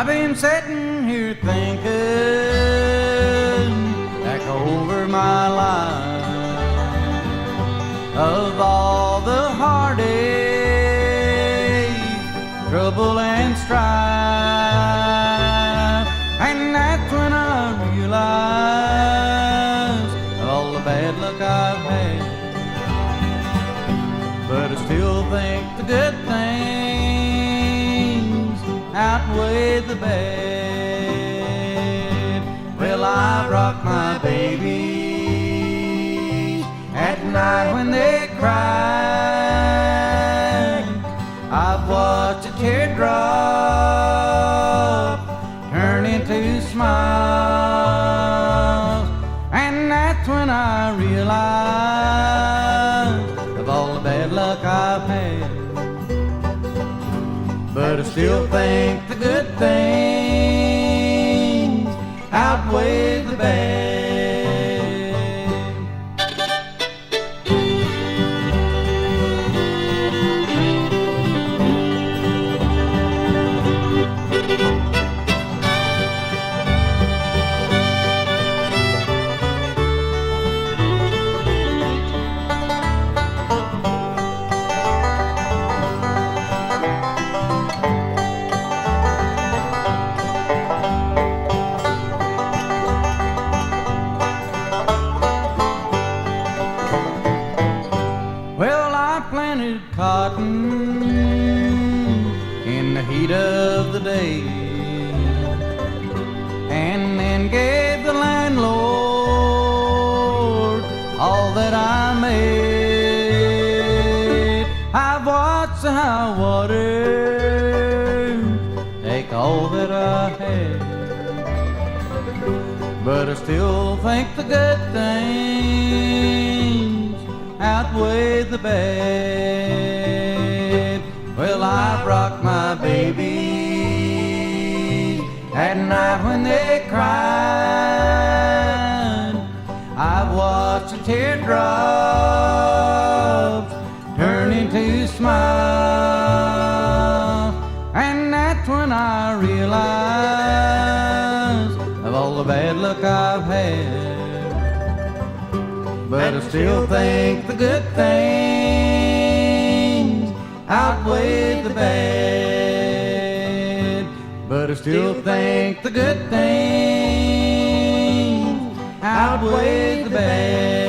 I've been sitting here thinking back over my life of all the heartache, trouble and strife, and that's when I realized all the bad luck I've had. But I still think the good things outweigh the bad. Well, I rock my babies at night when they cry. I've watched a teardrop turn into smiles, and that's when I realized of all the bad luck I've had. But I still think the good things outweigh the bad. Cotton in the heat of the day, and then gave the landlord all that I made. I've watched the high water take all that I had, but I still think the good things outweigh the bad. Well, I've rocked my babies at night when they cried. I've watched the teardrops turn into smiles, and that's when I realized of all the bad luck I've had. But I still think the good things outweigh the bad. But I still think the good things outweigh the bad.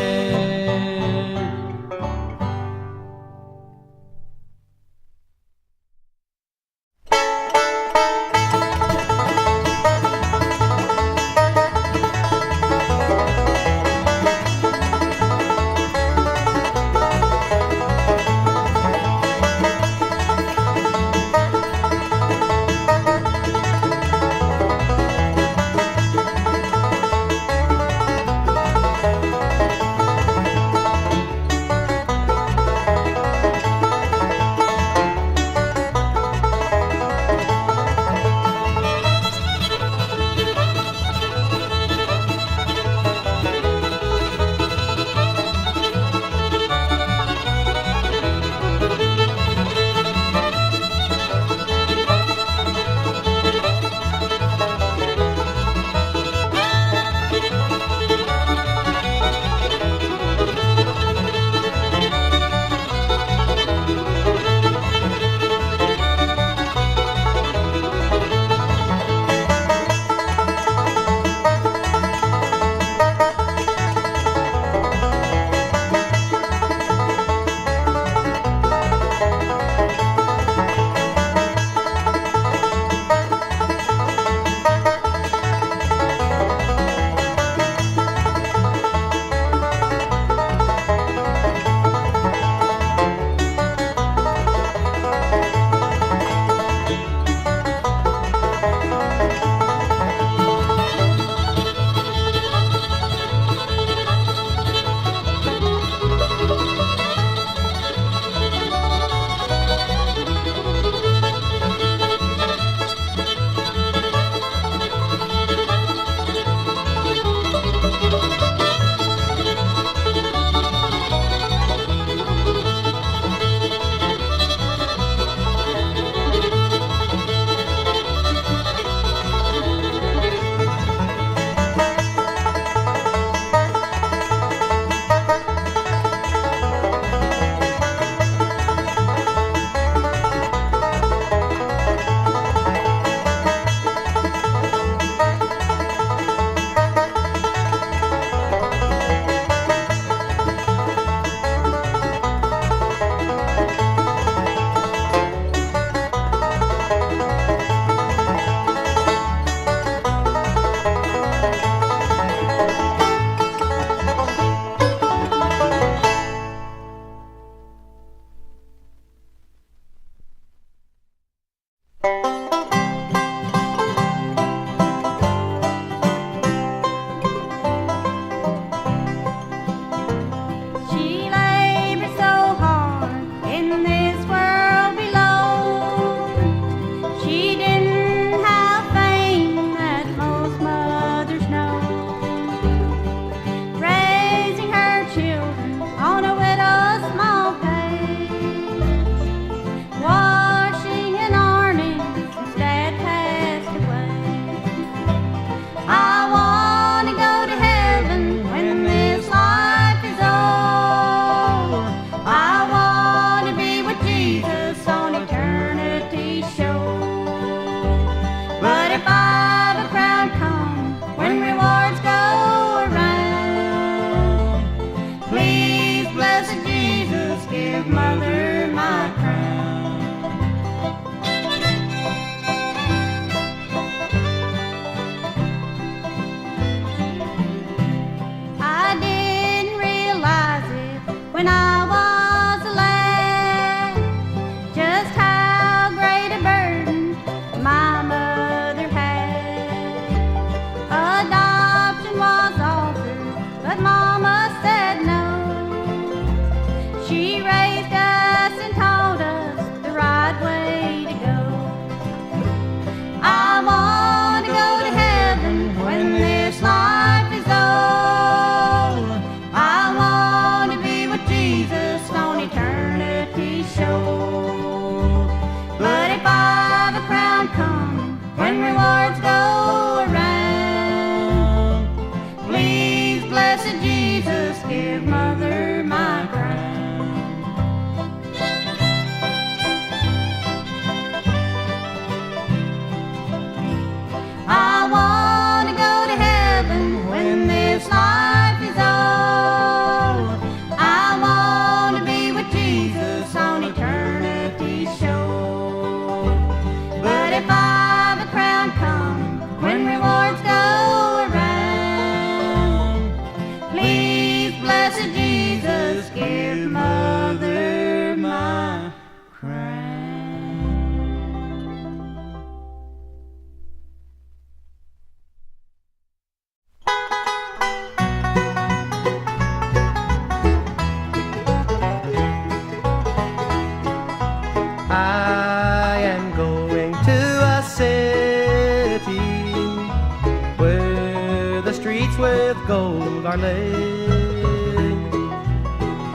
with gold are laid,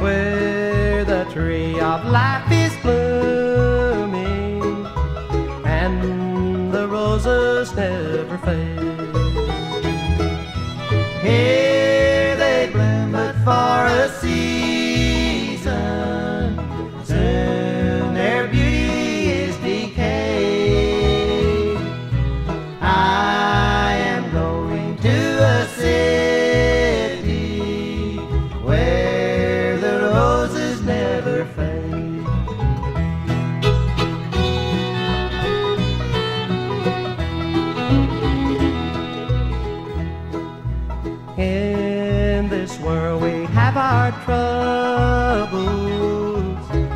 where the tree of life is blooming, and the roses never fade. Here they bloom but for a season, soon their beauty is decayed. I am going to a city where the roses never fade. In this world we have our troubles,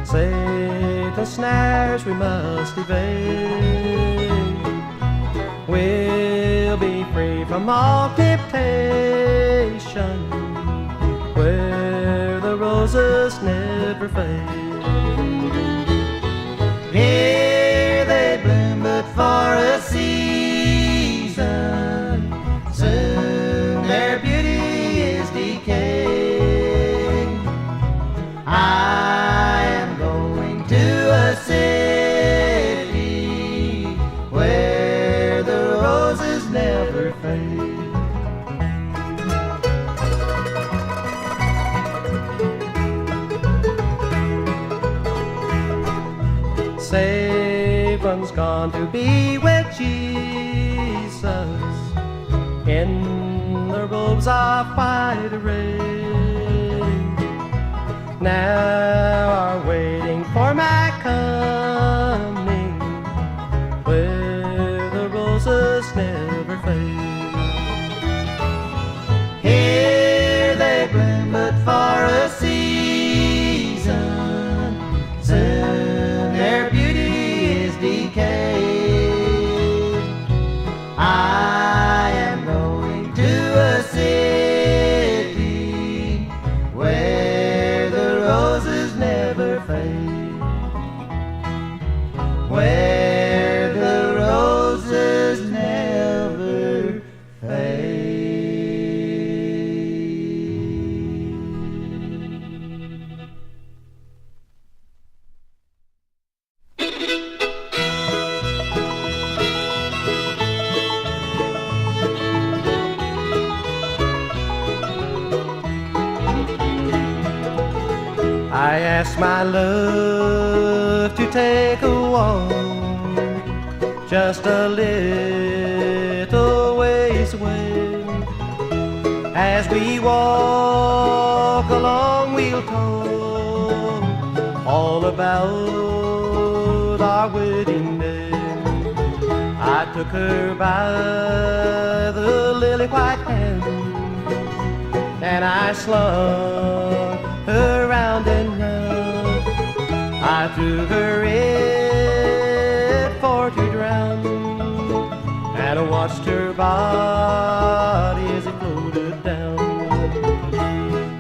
Satan's snares we must evade. We'll be free from all temptation, where the roses never fade. Here they bloom but for a season, soon their beauty is decayed. I am going to a city where the roses never fade. Satan's gone to be with Jesus in the robes of white array. Now are waiting for my coming, where the roses never fade. Here they bloom but for a season, soon their beauty is decayed. I am going to a city where the roses never fade, where the roses never fade. I asked my love to take a walk, just a little ways away. As we walk along, we'll talk all about our wedding day. I took her by the lily white hand, and I slung her round and round. I threw her in for to drown, and I watched her body as it floated down.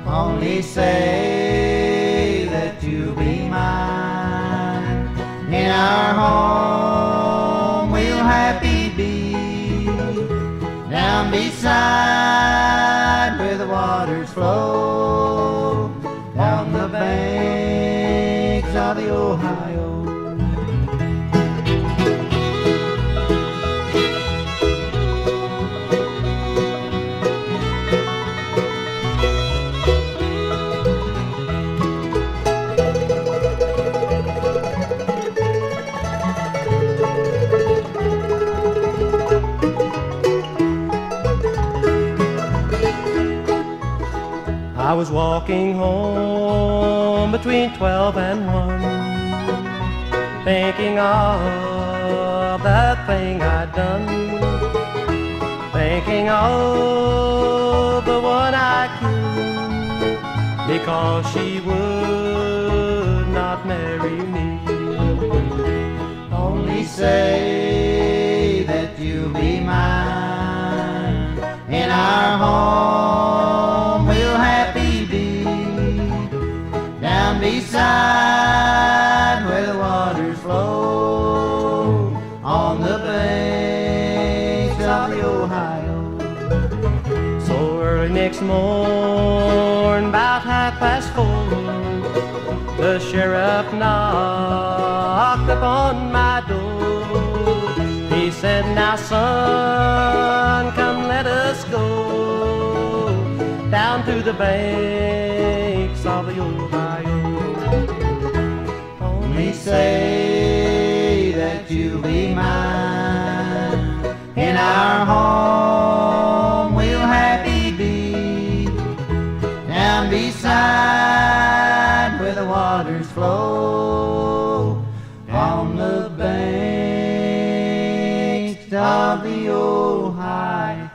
Only say that you'll be mine. In our home we'll happy be, down beside where the waters flow, down the banks of the Ohio. I was walking home between 12 and 1, thinking of that thing I'd done, thinking of the one I killed, because she would not marry me. Only say that you'll be mine. In our home we'll happy be, down beside where the waters flow, on the banks of the Ohio. So early next morn, about 4:30, the sheriff knocked upon my door. He said, now son, come let us go down to the banks of the Ohio. Only say that you'll be mine, in our home we'll happy be, down beside where the waters flow, on the banks of the Ohio.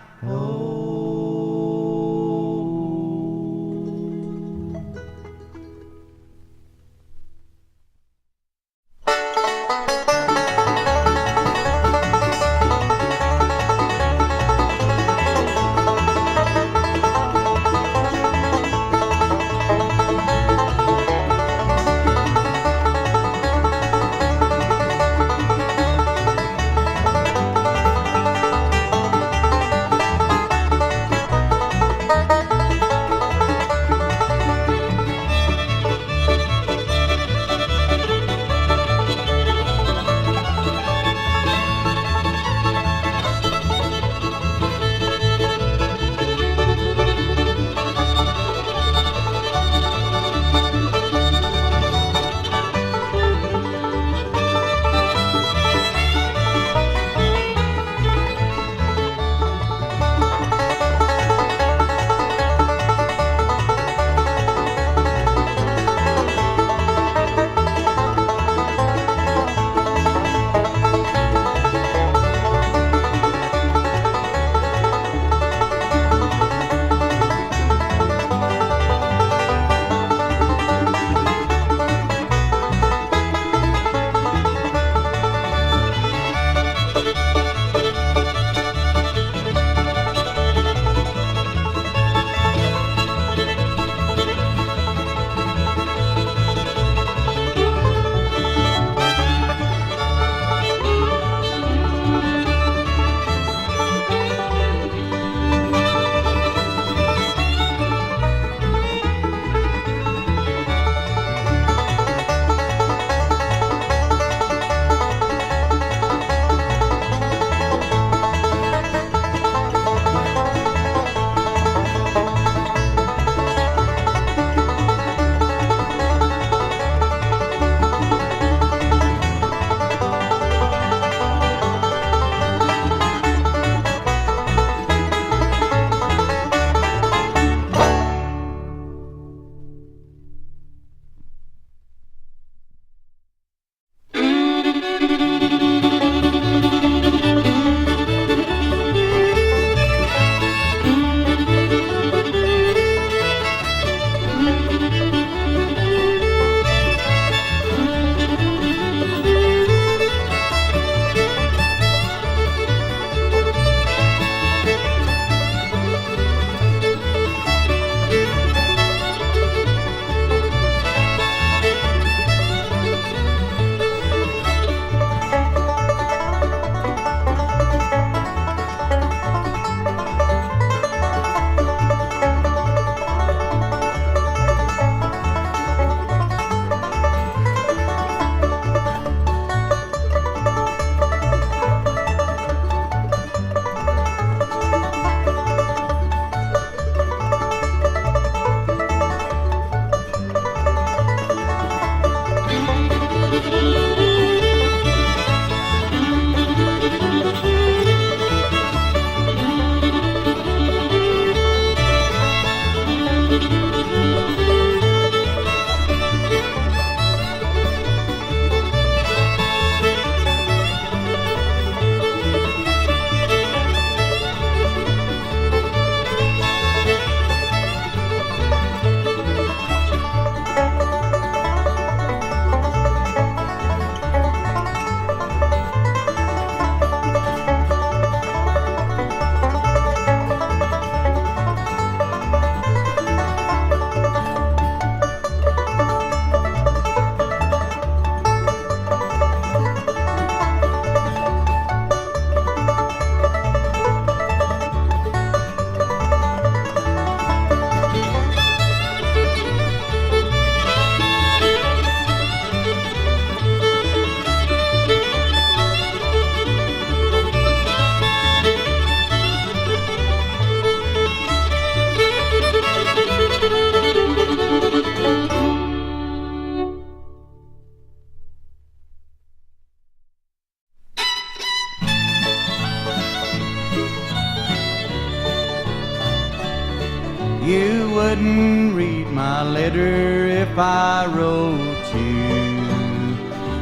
You wouldn't read my letter if I wrote you.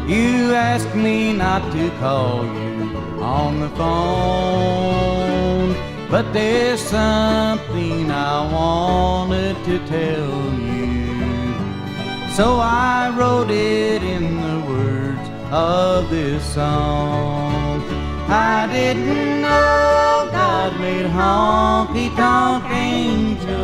You asked me not to call you on the phone, but there's something I wanted to tell you. So I wrote it in the words of this song. I didn't know God made honky-tonk angels.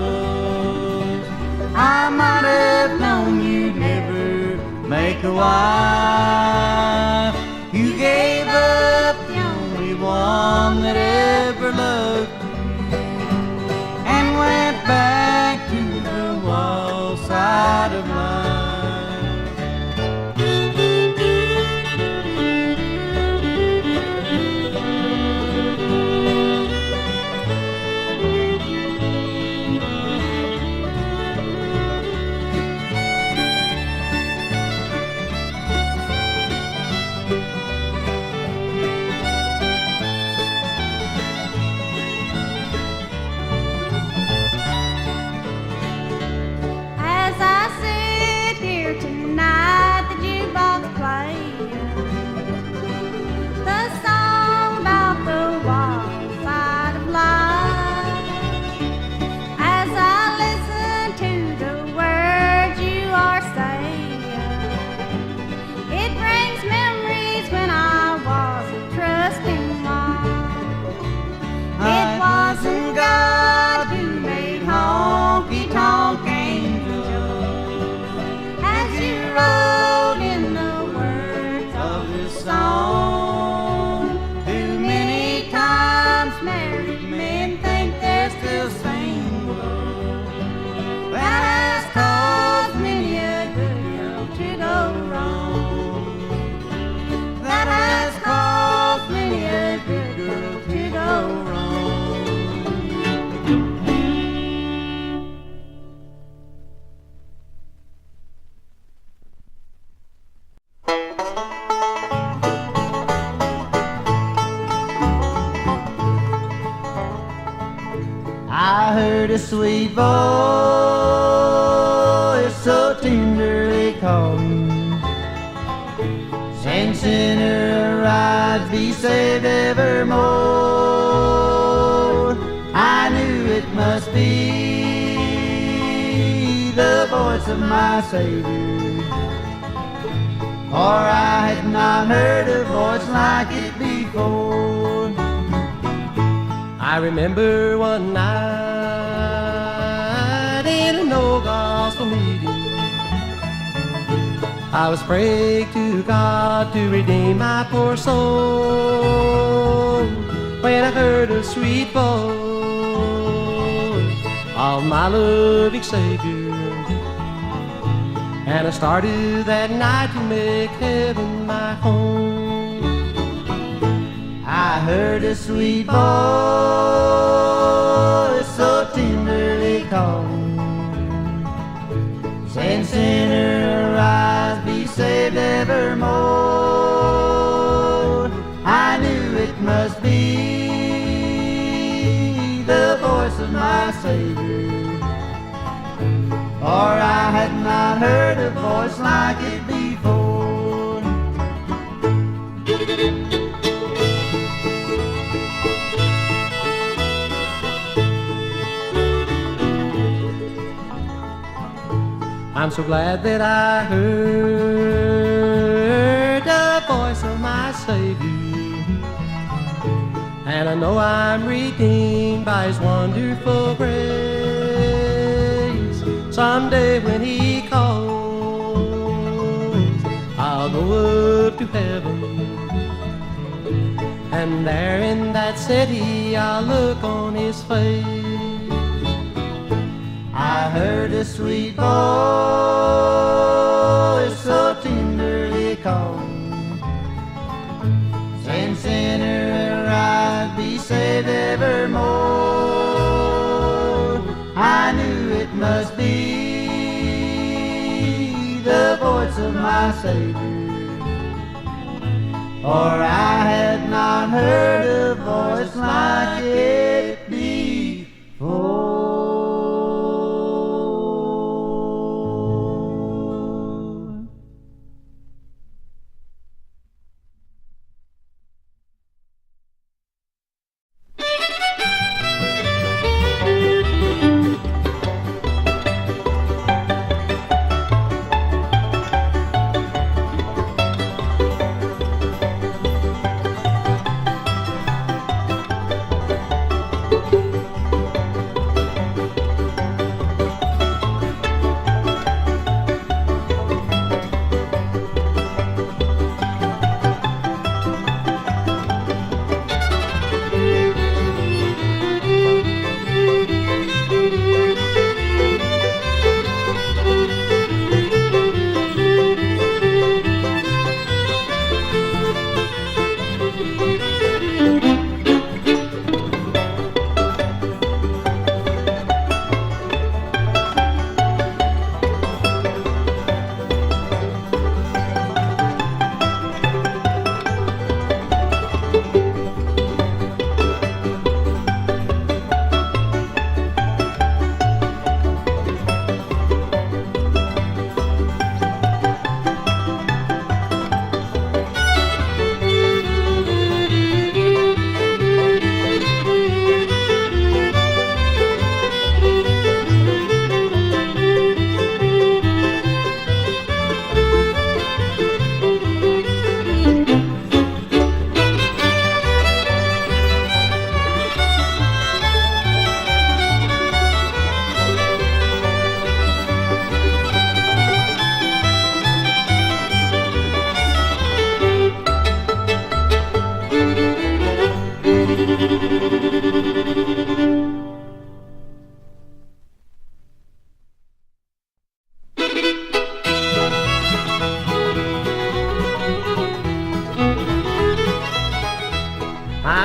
I might have known you'd never make a wife. You gave up the only one that ever loved you and went back to the wild side of life. I heard a sweet voice so tenderly calling, saying, "Sinner, arise, be saved evermore." I knew it must be the voice of my Saviour, for I had not heard a voice like it before. I remember one night in an old gospel meeting, I was praying to God to redeem my poor soul, when I heard a sweet voice of my loving Savior, and I started that night to make heaven my home. I heard a sweet voice so tenderly calling, saying, "Sinner, arise, be saved evermore." I knew it must be the voice of my Savior, for I had not heard a voice like it before. I'm so glad that I heard the voice of my Savior, and I know I'm redeemed by His wonderful grace. Someday when He calls, I'll go up to heaven, and there in that city I'll look on His face. I heard a sweet voice so tenderly calling, saying, "Sinner, arise, be saved evermore." I knew it must be the voice of my Savior, for I had not heard a voice like it before.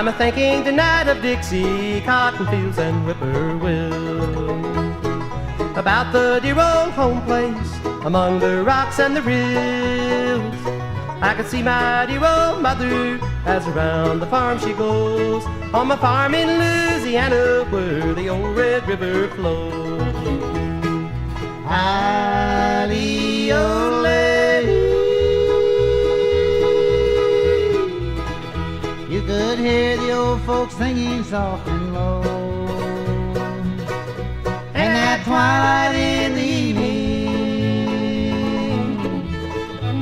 I'm a-thinking tonight of Dixie, cotton fields and whippoorwill, about the dear old home place among the rocks and the rills. I can see my dear old mother as around the farm she goes, on my farm in Louisiana where the old Red River flows. Halley-ole, you could hear the old folks singing soft and low, and that twilight in the evening,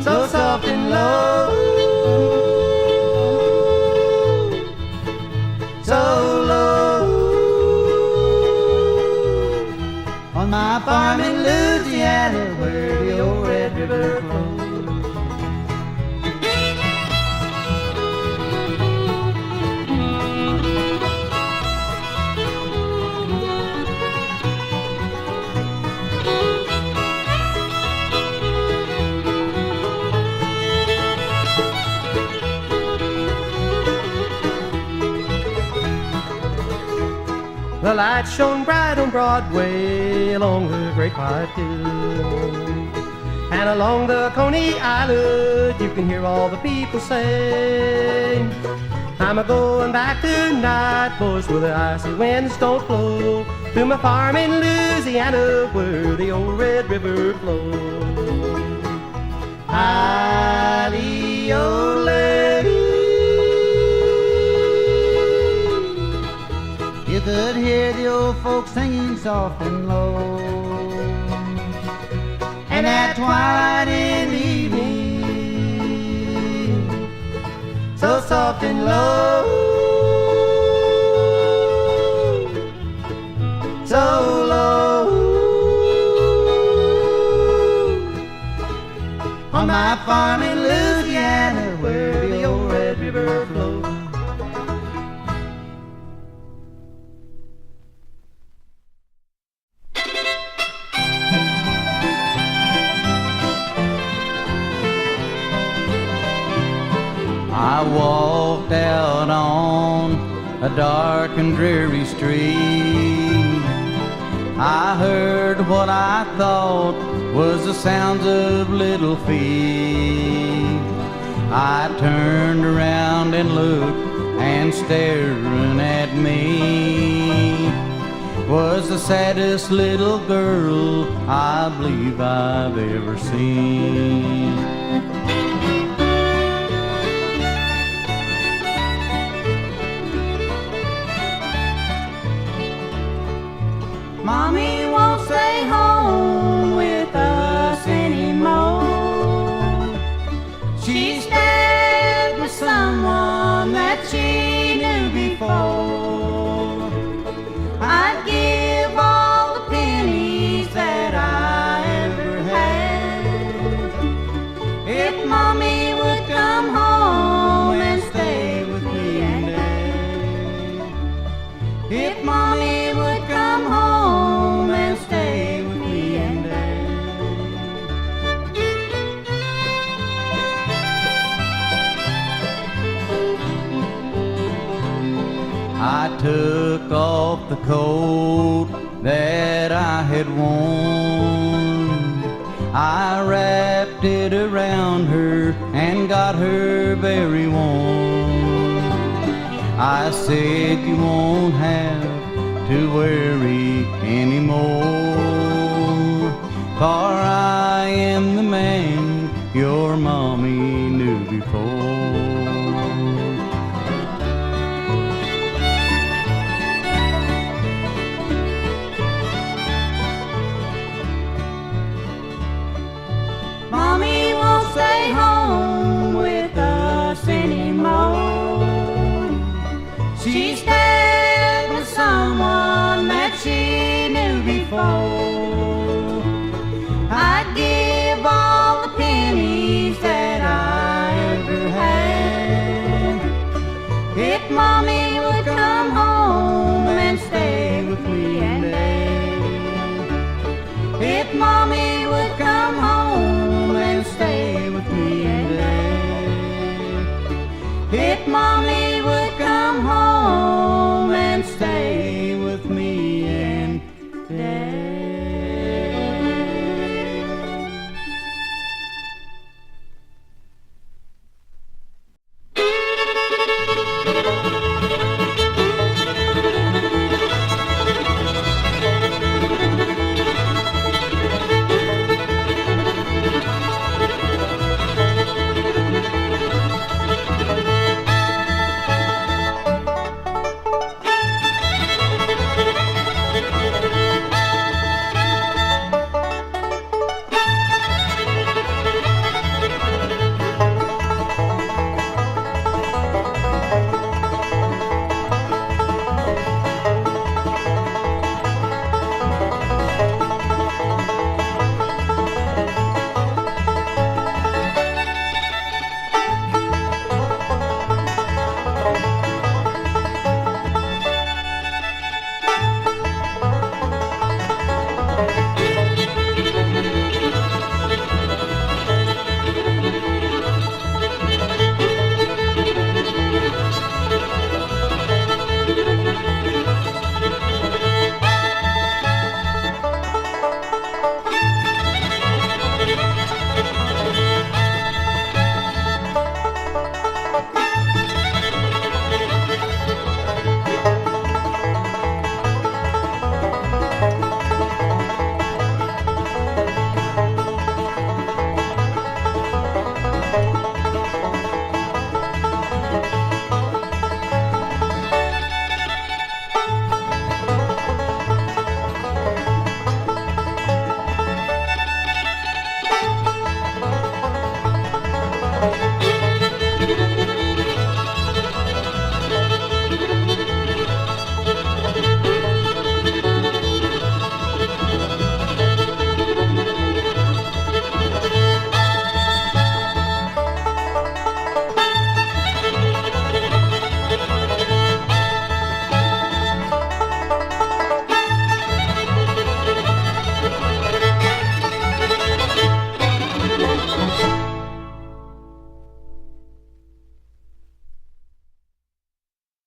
so soft and low, so low, on my farm in Louisiana where the old Red River flows. The lights shone bright on Broadway along the Great White Hill, and along the Coney Island you can hear all the people say, I'm a-going back tonight, boys, where the icy winds don't blow, to my farm in Louisiana where the old Red River flows. Halley-ole, you could hear the old folks singing soft and low, and that twilight in the evening, so soft and low, so low, on my farm in Louisiana where the old Red River flows. I walked out on a dark and dreary street. I heard what I thought was the sounds of little feet. I turned around and looked, and staring at me was the saddest little girl I believe I've ever seen. Mommy won't stay home with us anymore. She stayed with someone that she knew before. I'd give all the pennies that I ever had if Mommy would come home and stay with me and Dad. If Mommy would come home and stay with me and Dad. I took off the coat that I had worn. I wrapped it around her and got her very warm. I said, you won't have to worry anymore, for I am the man your mommy knew before. Mommy won't stay home with us anymore. She stayed with someone that she knew before. I'd give all the pennies that I ever had if Mommy would come home and stay with me and Dad. If Mommy